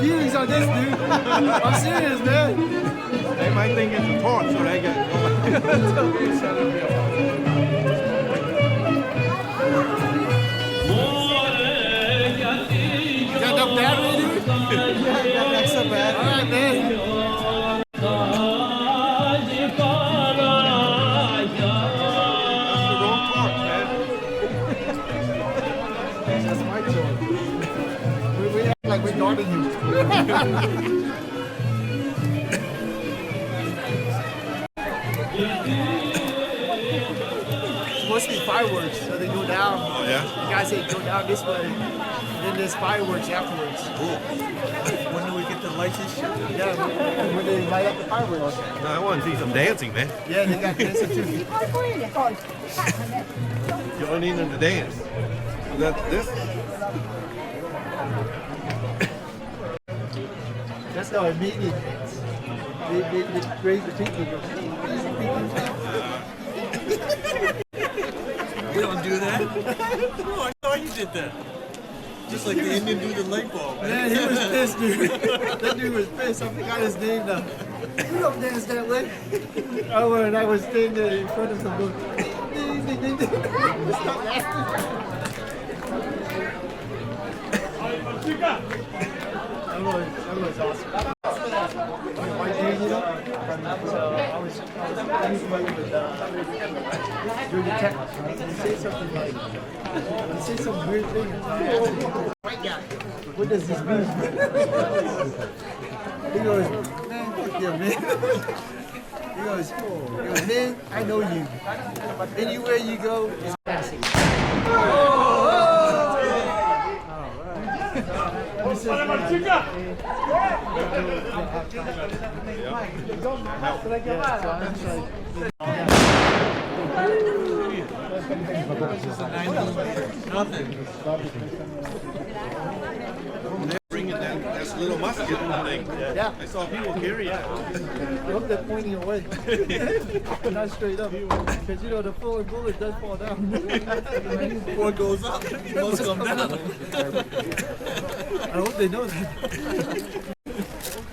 feelings on this, dude. I'm serious, man. They might think it's a torch, so they get You got enough battery, dude? Yeah, that's so bad. All right, man. the wrong torch, man. That's my choice. We act like we're guarding you. It's supposed to be fireworks, so they go down. Oh, yeah? The guys say go down this way, and then there's fireworks afterwards. When do we get the lights and shit? Yeah, when they light up the fireworks. No, I want to see some dancing, man. Yeah, they got dancing too. You don't need them to dance. So this. That's not immediate dance. They raise the pinky. You don't do that? No, I thought you did that. Just like the Indian do the light bulb. Man, he was pissed, dude. That dude was pissed. I forgot his name now. You don't dance that way. Oh, and I was standing there in front of him going, ding, ding, ding, ding. Stop laughing. That was awesome. White dude, you know? So I was playing with doing the tech. He said something like, he said some weird thing. White guy. What does this mean? He goes, man, fuck you, man. He goes, man, I know you. Anywhere you go, it's passing. Nothing. Bringing that little musket thing. Yeah. I saw people carry it. I hope they're pointing away. Not straight up. Because, you know, the forward bullet does fall down. Before it goes up, it must come down. I hope they know that.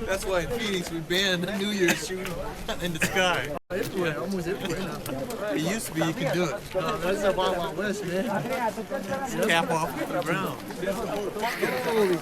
That's why in Phoenix we banned New Year's shooting in the sky. Everywhere, almost everywhere now. It used to be you could do it. No, that's the Wild Wild West, man. Cap off the ground. Holy.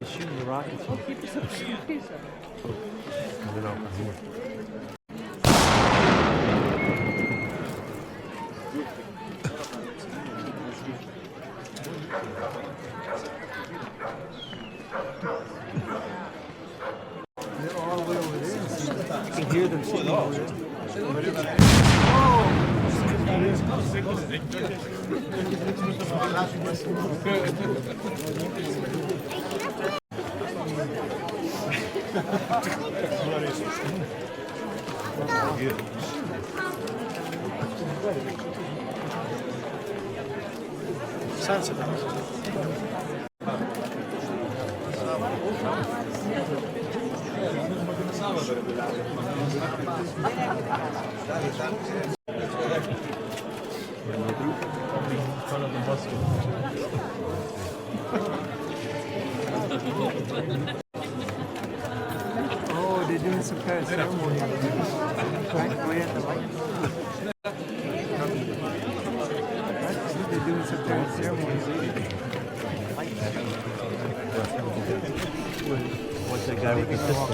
Shooting the rockets. They're all the way over there. You can hear them singing over there. Oh, they're doing some kind of ceremony. Right? Way at the light. They're doing some kind of ceremony. What's that guy with the pistol?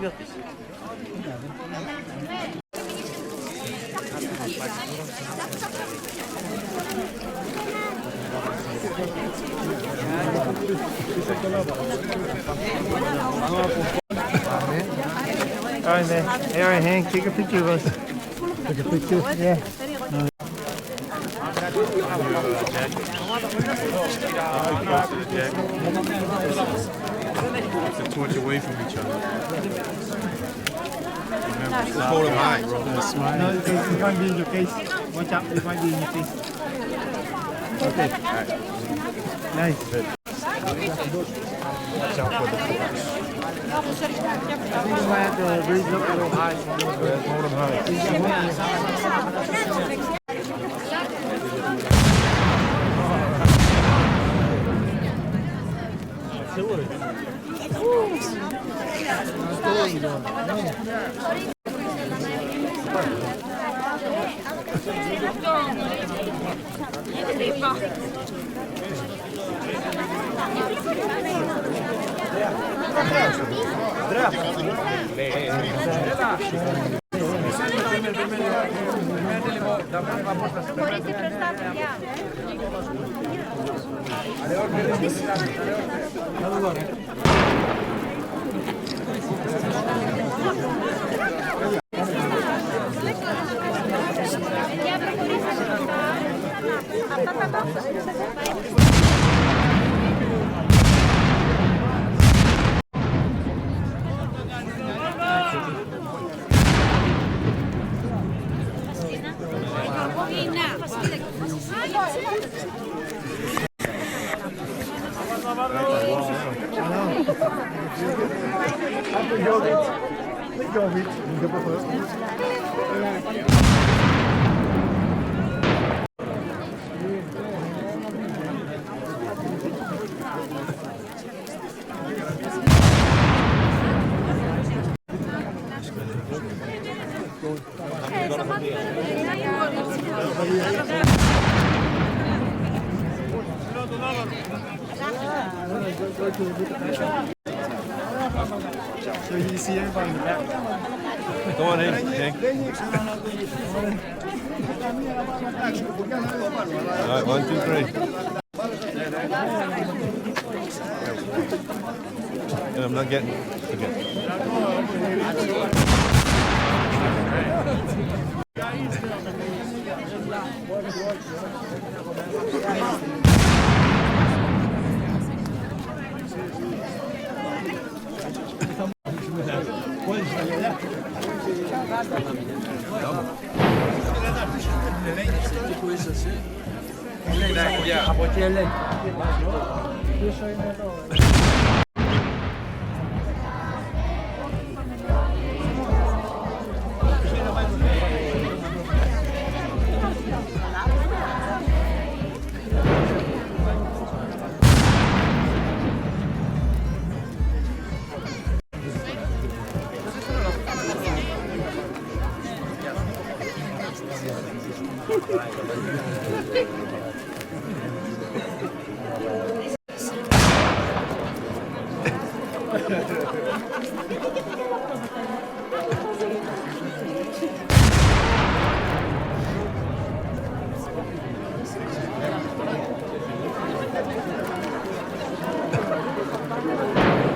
죽였듯이. Alright, man. Hey, all right, Hank, take a picture of us. Take a picture? Yeah. They're too much away from each other. Just hold him high. No, it might be in your face. Watch out, it might be in your face. Okay. Nice. Watch out for the focus. I think you might have to raise it up a little high. Hold him high. Μπορείτε μπροστά, παιδιά. Παιδιά, προχωρήστε μπροστά. Αυτά τα δώσω. So you see everybody in the back. Go on in, Hank. All right, 1, 2, 3. And I'm not getting. Forget. Από εκεί έλεγε.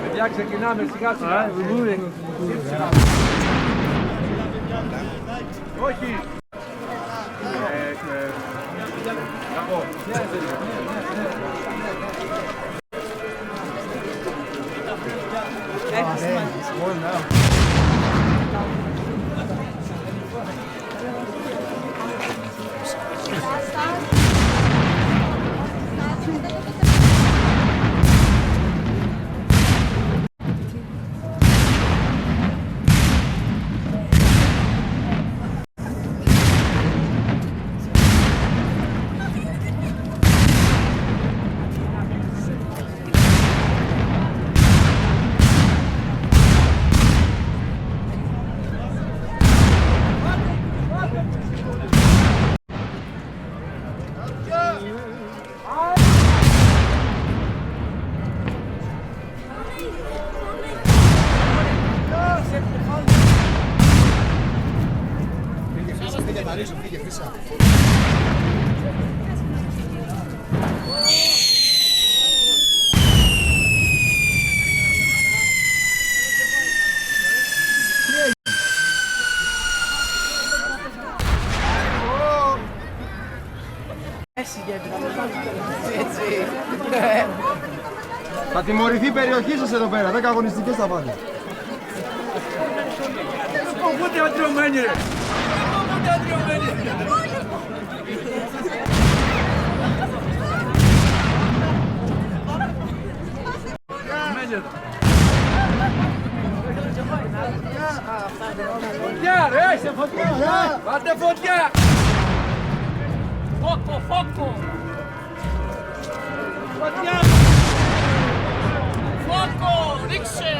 Παιδιά, ξεκινάμε σιγά σιγά. Όχι. Παρίσου, φύγε, χρυσά. Θα τιμωρηθεί η περιοχή σας εδώ πέρα, 10 αγωνιστικές θα πάτε. Πότε αντριωμένοι ρε! Πότε αντριωμένοι! Φωτιά ρε! Είσαι φωτιά! Πάτε φωτιά! Φόκο, φόκο! Φωτιά! Φόκο! Ρίξε!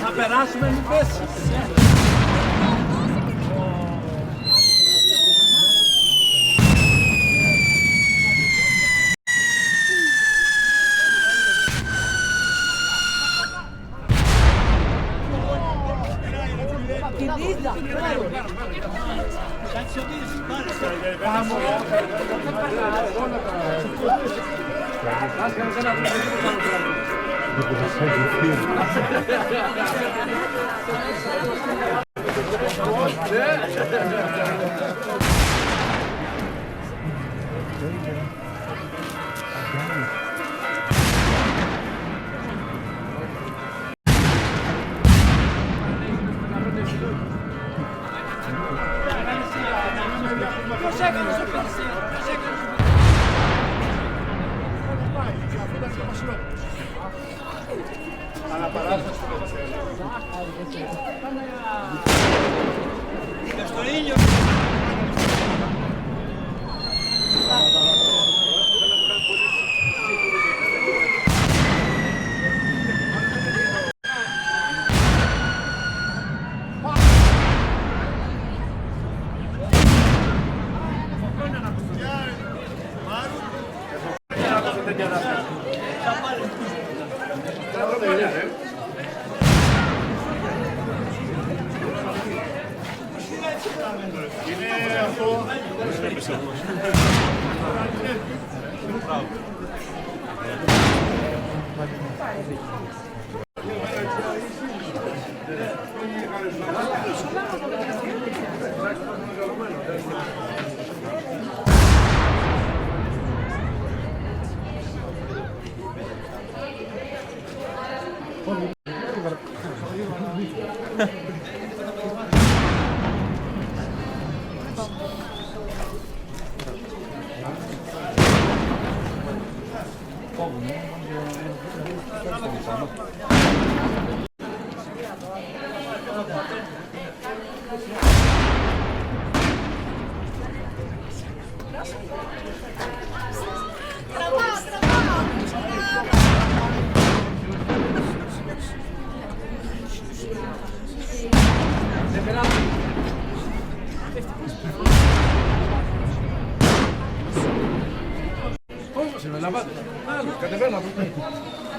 Να περάσουμε μην πέσει.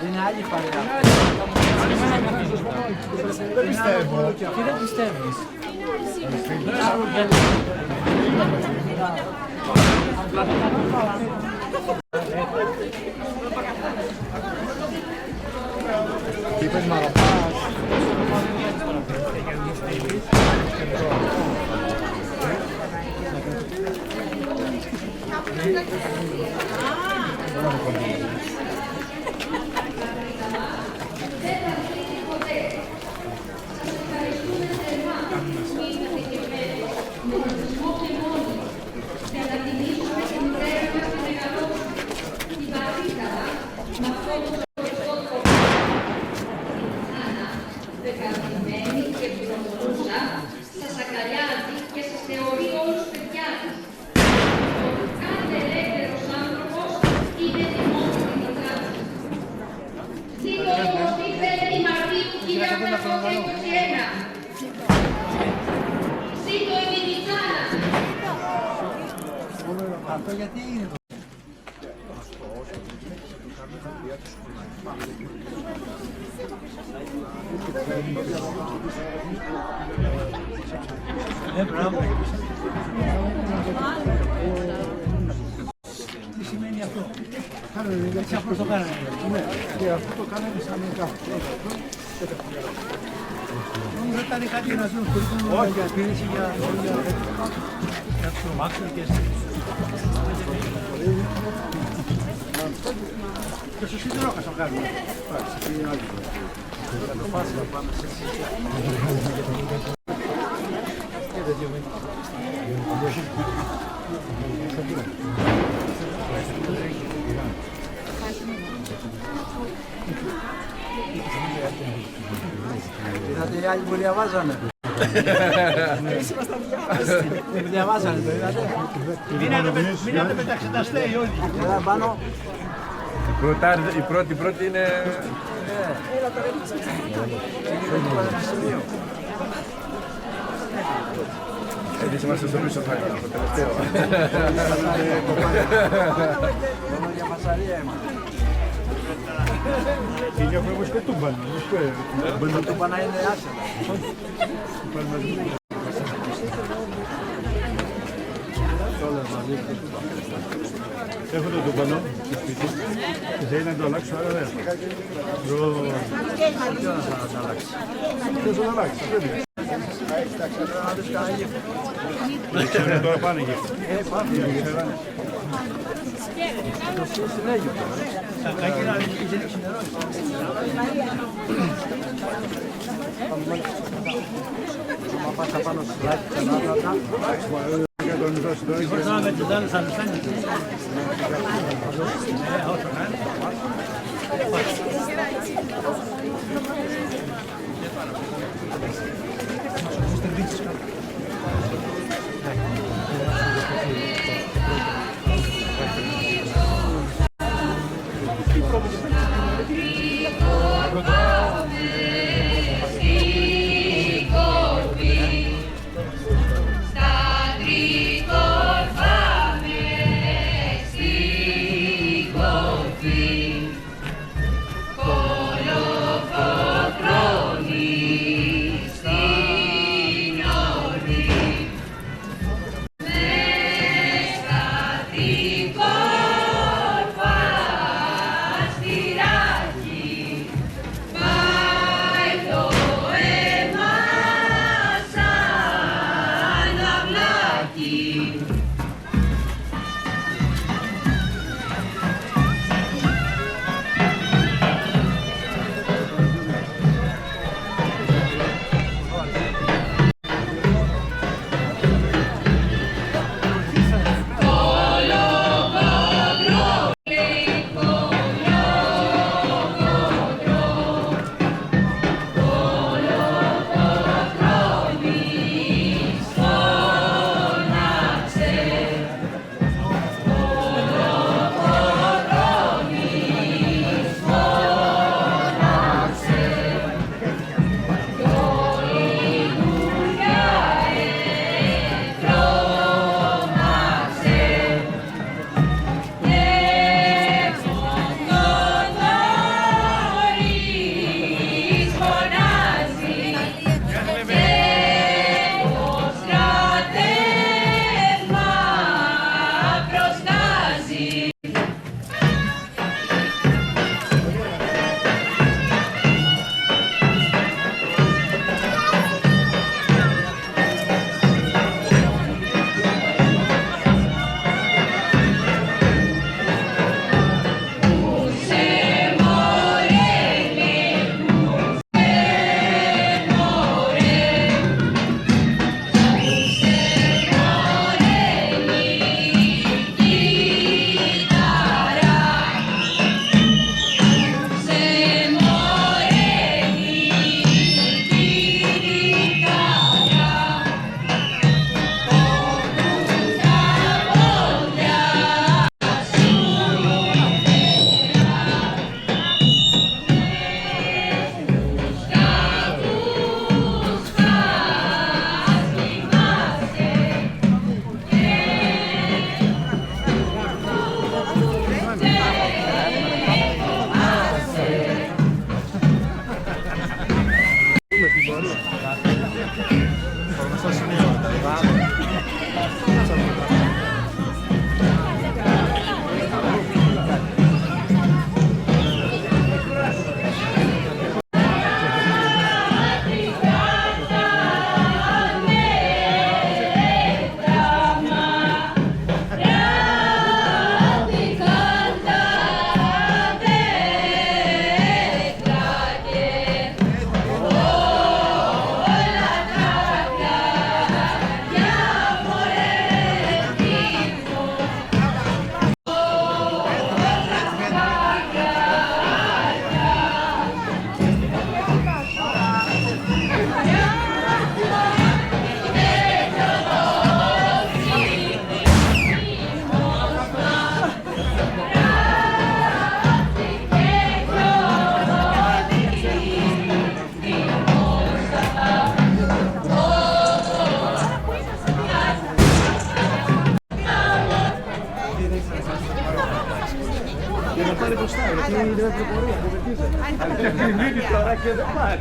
Είναι άλλη παρέα. Δεν πιστεύω. Τι δεν πιστεύεις? Τι είπες μαραπάς. Δεκαδημένη και πληροδόσα στα Σακαριά Αυτό γιατί είναι το... Τι σημαίνει αυτό? Έτσι απλώς το κάνανε. Ναι, και αυτό το κάνανε σαν καφέ. Νομίζω ήταν κάτι να ζουν χωρίς για πίεση, για τρομάξουν και στο σίδερο θα το κάνουμε. Θα το πας να πάμε σε είδατε οι άλλοι που διαβάζανε. Διαβάζανε το είδατε. Μείνατε μεταξεταστέοι όλοι. Εδώ πάνω. Η πρώτη είναι... Εμείς είμαστε στο πίσω φάκελο, το τελευταίο. Μόνο για φασαρία είμαστε. Είναι ο πρόεδρος και τούμπαν. Το τούμπανα είναι άσχετα. Έχω το τούμπανο στο σπίτι. Θέλει να το αλλάξω, άρα δεν. Ποιος θα το αλλάξει, πρέπει. Δεν ξέρω τώρα πάνε εκεί. Color Ahora quedó mal.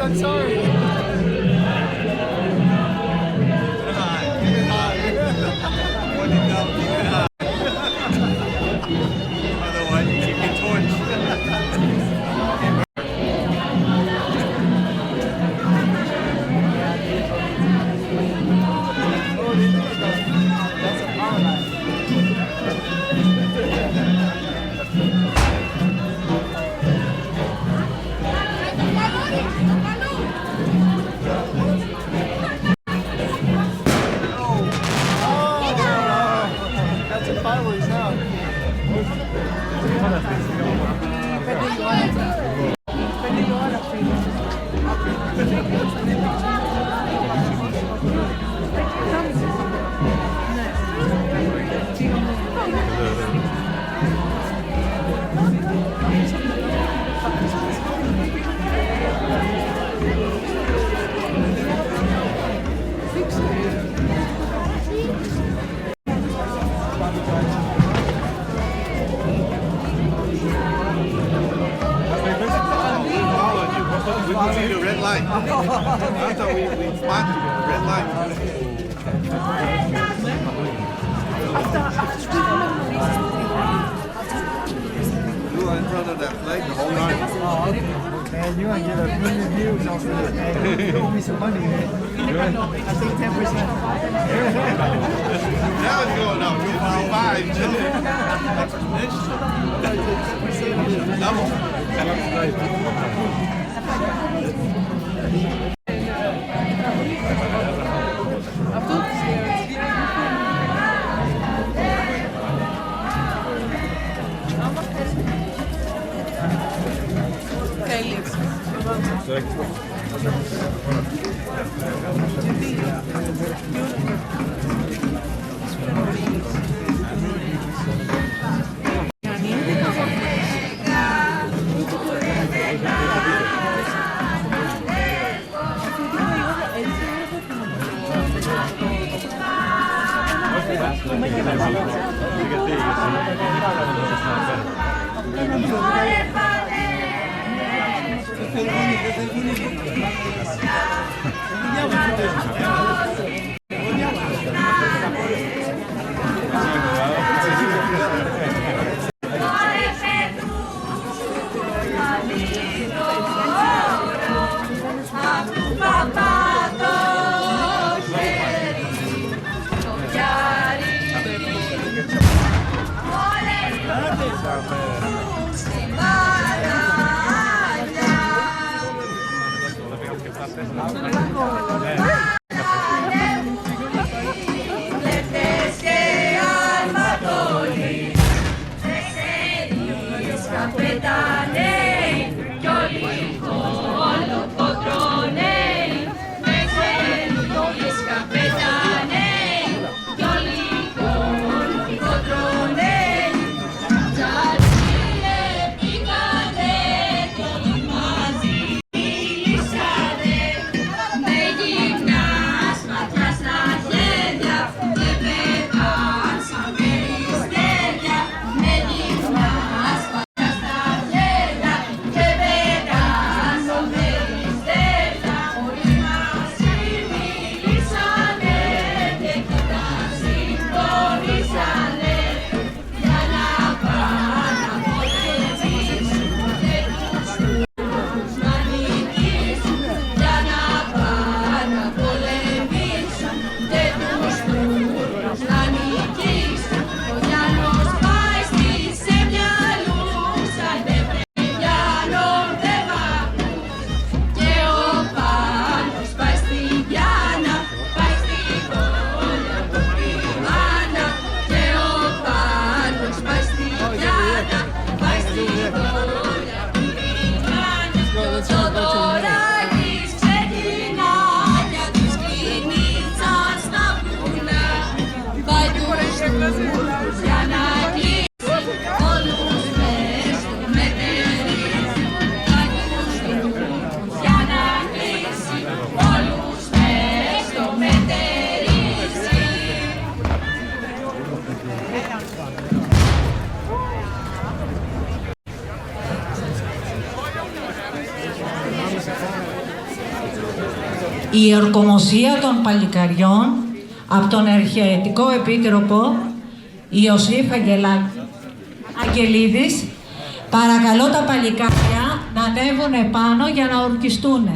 I'm sorry. Otherwise, you keep it torched. That's a fireworks now. We can see the red light. I thought we spot the red light. You are in front of that flag the whole night. Man, you want to get a million views off of this, man. You owe me some money, man. I think 10%. Now it's going up. You're 5. Double. Η ορκομοσία των παλικαριών από τον Αρχιερετικό Επίτροπο Ιωσήφ Αγγελίδης. Παρακαλώ τα παλικάρια να ανέβουν επάνω για να ορκιστούν.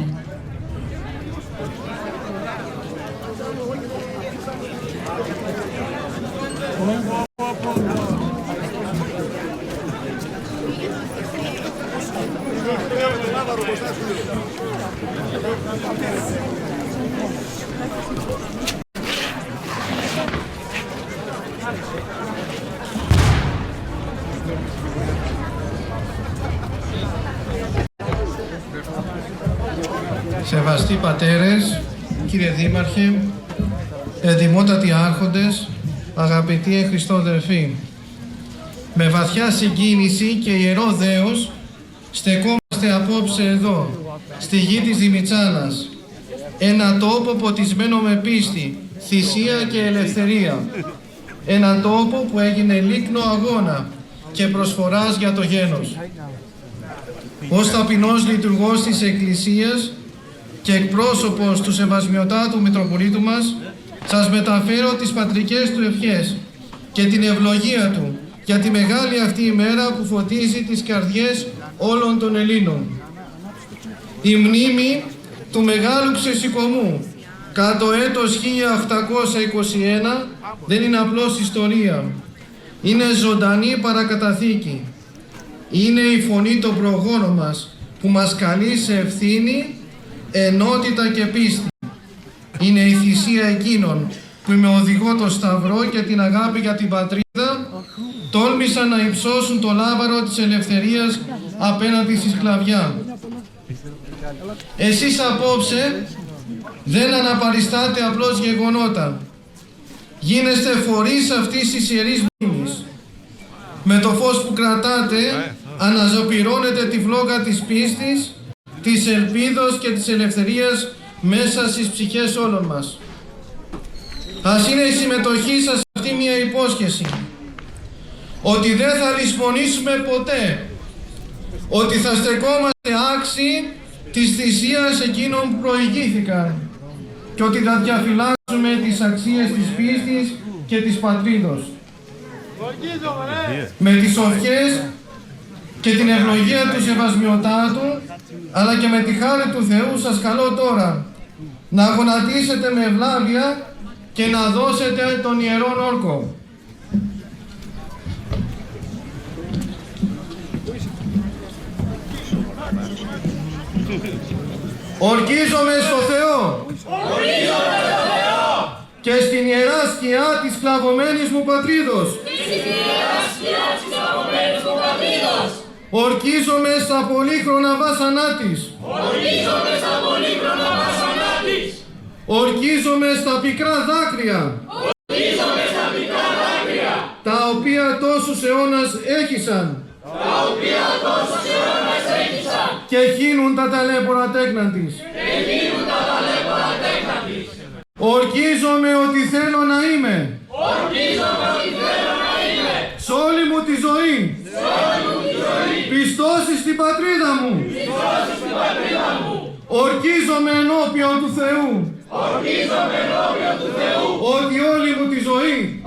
Σεβαστοί πατέρες, κύριε Δήμαρχε, εντιμότατοι άρχοντες, αγαπητοί εν Χριστώ αδελφοί, με βαθιά συγκίνηση και ιερό δέος στεκόμαστε απόψε εδώ, στη γη της Δημητσάνας, ένα τόπο ποτισμένο με πίστη, θυσία και ελευθερία, ένα τόπο που έγινε λίκνο αγώνα και προσφοράς για το γένος. Ως ταπεινός λειτουργός της Εκκλησίας και εκπρόσωπος του Σεβασμιωτάτου Μητροπολίτου μας, σας μεταφέρω τις πατρικές του ευχές και την ευλογία του για τη μεγάλη αυτή ημέρα που φωτίζει τις καρδιές όλων των Ελλήνων. Η μνήμη του Μεγάλου Ξεσηκωμού κατά το έτος 1821 δεν είναι απλώς ιστορία. Είναι ζωντανή παρακαταθήκη. Είναι η φωνή των προγόνων μας που μας καλεί σε ευθύνη, ενότητα και πίστη. Είναι η θυσία εκείνων που με οδηγό το Σταυρό και την αγάπη για την πατρίδα τόλμησαν να υψώσουν το λάβαρο της ελευθερίας απέναντι στη σκλαβιά. Εσείς απόψε δεν αναπαριστάτε απλώς γεγονότα. Γίνεστε φορείς αυτής της ιερής μνήμης. Με το φως που κρατάτε αναζωπυρώνετε τη φλόγα της πίστης, της ελπίδος και της ελευθερίας μέσα στις ψυχές όλων μας. Ας είναι η συμμετοχή σας αυτή μια υπόσχεση ότι δεν θα λησμονήσουμε ποτέ, ότι θα στεκόμαστε άξιοι της θυσίας εκείνων που προηγήθηκαν και ότι θα διαφυλάξουμε τις αξίες της πίστης και της πατρίδος. Με τις ευχές και την ευλογία του Σεβασμιωτάτου αλλά και με τη χάρη του Θεού σας καλώ τώρα να γονατίσετε με ευλάβεια και να δώσετε τον Ιερόν Όρκο. Ορκίζομαι στο Θεό και στην ιερά σκιά της φλαβωμένης μου πατρίδος. Ορκίζομαι στα πολύχρονα βάσανά της. Ορκίζομαι στα πικρά δάκρυα. Τα οποία τόσους αιώνας έχησαν. Και χύνουν τα ταλέπορα τέκνα της. Ορκίζομαι ότι θέλω να είμαι. Σ' όλη μου τη ζωή. Πιστός στην πατρίδα μου. Ορκίζομαι ενώπιον του Θεού. Ότι όλη μου τη ζωή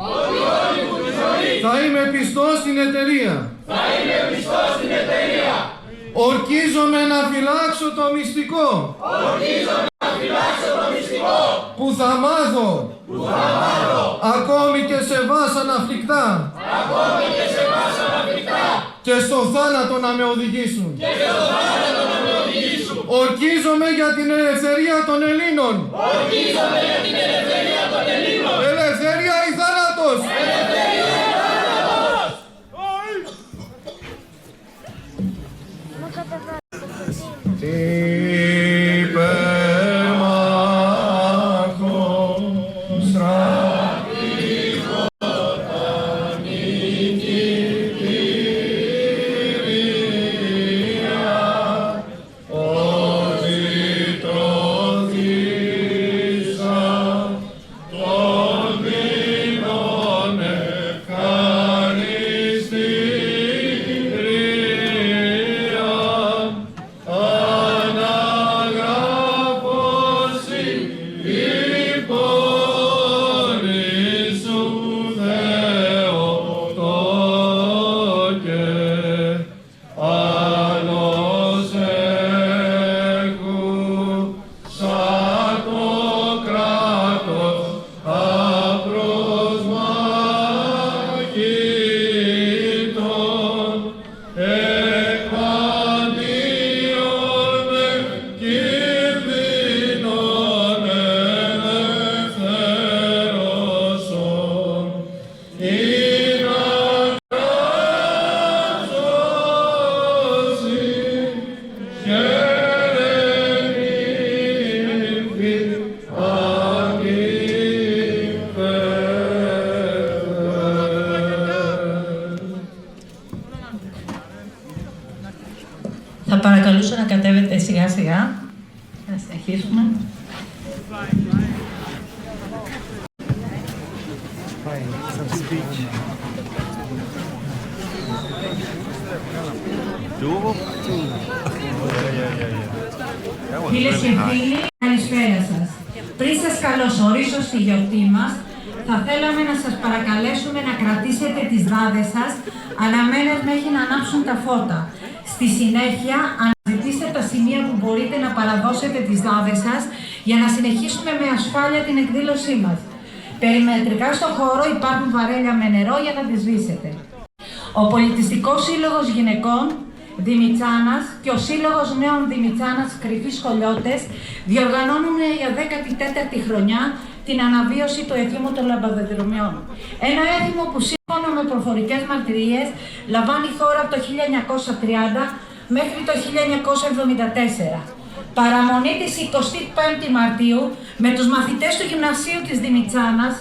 θα είμαι πιστός στην εταιρεία. Ορκίζομαι να φυλάξω το μυστικό. Που θα μάθω. Ακόμη και σε βάσανα φρικτά. Και στο θάνατο να με οδηγήσουν. Ορκίζομαι για την ελευθερία των Ελλήνων. Ελευθερία ή θάνατος. Θα παρακαλούσα να κατέβετε σιγά σιγά. Να συνεχίσουμε. Φίλες και φίλοι, καλησπέρα σας. Πριν σας καλωσορίσω στη γιορτή μας, θα θέλαμε να σας παρακαλέσουμε να κρατήσετε τις δάδες σας αναμένες μέχρι να ανάψουν τα φώτα. Στη συνέχεια, αναζητήστε τα σημεία που μπορείτε να παραδώσετε τις δάδες σας για να συνεχίσουμε με ασφάλεια την εκδήλωσή μας. Περιμετρικά στο χώρο υπάρχουν βαρέλια με νερό για να τις σβήσετε. Ο Πολιτιστικός Σύλλογος Γυναικών Δημητσάνας και ο Σύλλογος Νέων Δημητσάνας Κρυφής Χολιώτες διοργανώνουν για 14η χρονιά την αναβίωση του έθιμου των λαμπαδοδρομιών. Ένα έθιμο που σύμφωνα με προφορικές μαρτυρίες λαμβάνει χώρα από το 1930 μέχρι το 1974. Παραμονή της 25η Μαρτίου με τους μαθητές του Γυμνασίου της Δημητσάνας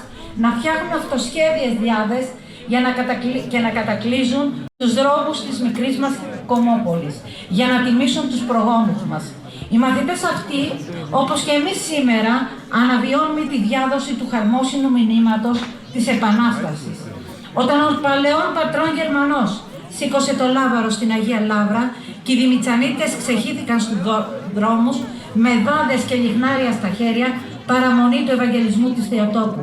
να φτιάχνουν αυτοσχέδιες διάδες για να κατακλείζουν τους δρόμους της μικρής μας Κομμόπολης, για να τιμήσουν τους προγόνους μας. Οι μαθητές αυτοί, όπως και εμείς σήμερα, αναβιώνουμε τη διάδοση του χαρμόσυνου μηνύματος της Επανάστασης. Όταν ο παλαιόν πατρών Γερμανός σήκωσε το λάβαρο στην Αγία Λαύρα και οι Δημητσανίτες ξεχύθηκαν στους δρόμους με δάδες και λιχνάρια στα χέρια, παραμονή του Ευαγγελισμού της Θεοτόπου.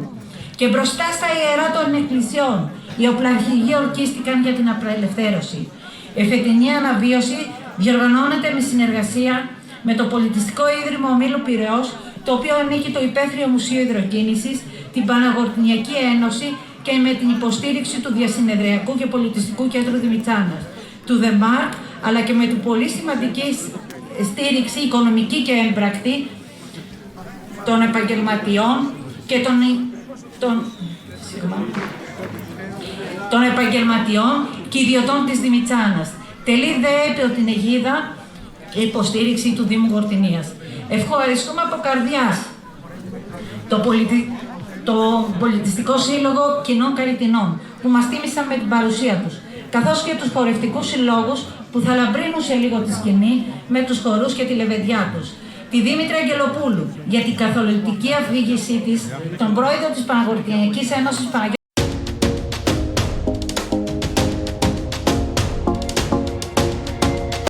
Και μπροστά στα ιερά των εκκλησιών, οι οπλαρχηγοί ορκίστηκαν για την απελευθέρωση. Η φετινή αναβίωση διοργανώνεται με συνεργασία με το Πολιτιστικό Ίδρυμα Ομίλου Πειραιώς, το οποίο ανήκει το Υπαίθριο Μουσείο Υδροκίνησης, την Παναγορτινιακή Ένωση και με την υποστήριξη του Διασυνεδριακού και Πολιτιστικού Κέντρου Δημητσάνας, του ΔΕΜΑΡΚ, αλλά και με του πολύ σημαντικής στήριξη οικονομική και έμπρακτη των επαγγελματιών και των επαγγελματιών και ιδιωτών της Δημητσάνας. Τελεί δε υπό την αιγίδα υποστήριξη του Δήμου Γορτινίας. Ευχαριστούμε από καρδιάς το Πολιτιστικό Σύλλογο Κοινών Καριτινών που μας τίμησαν με την παρουσία τους, καθώς και τους χορευτικούς συλλόγους που θα λαμπρύνουν σε λίγο τη σκηνή με τους χορούς και τη λεβεδιά τους. Τη Δήμητρα Αγγελοπούλου για την καθολική αφήγησή της, τον πρόεδρο της Παναγορτινιακής Ένωσης Παναγιώτη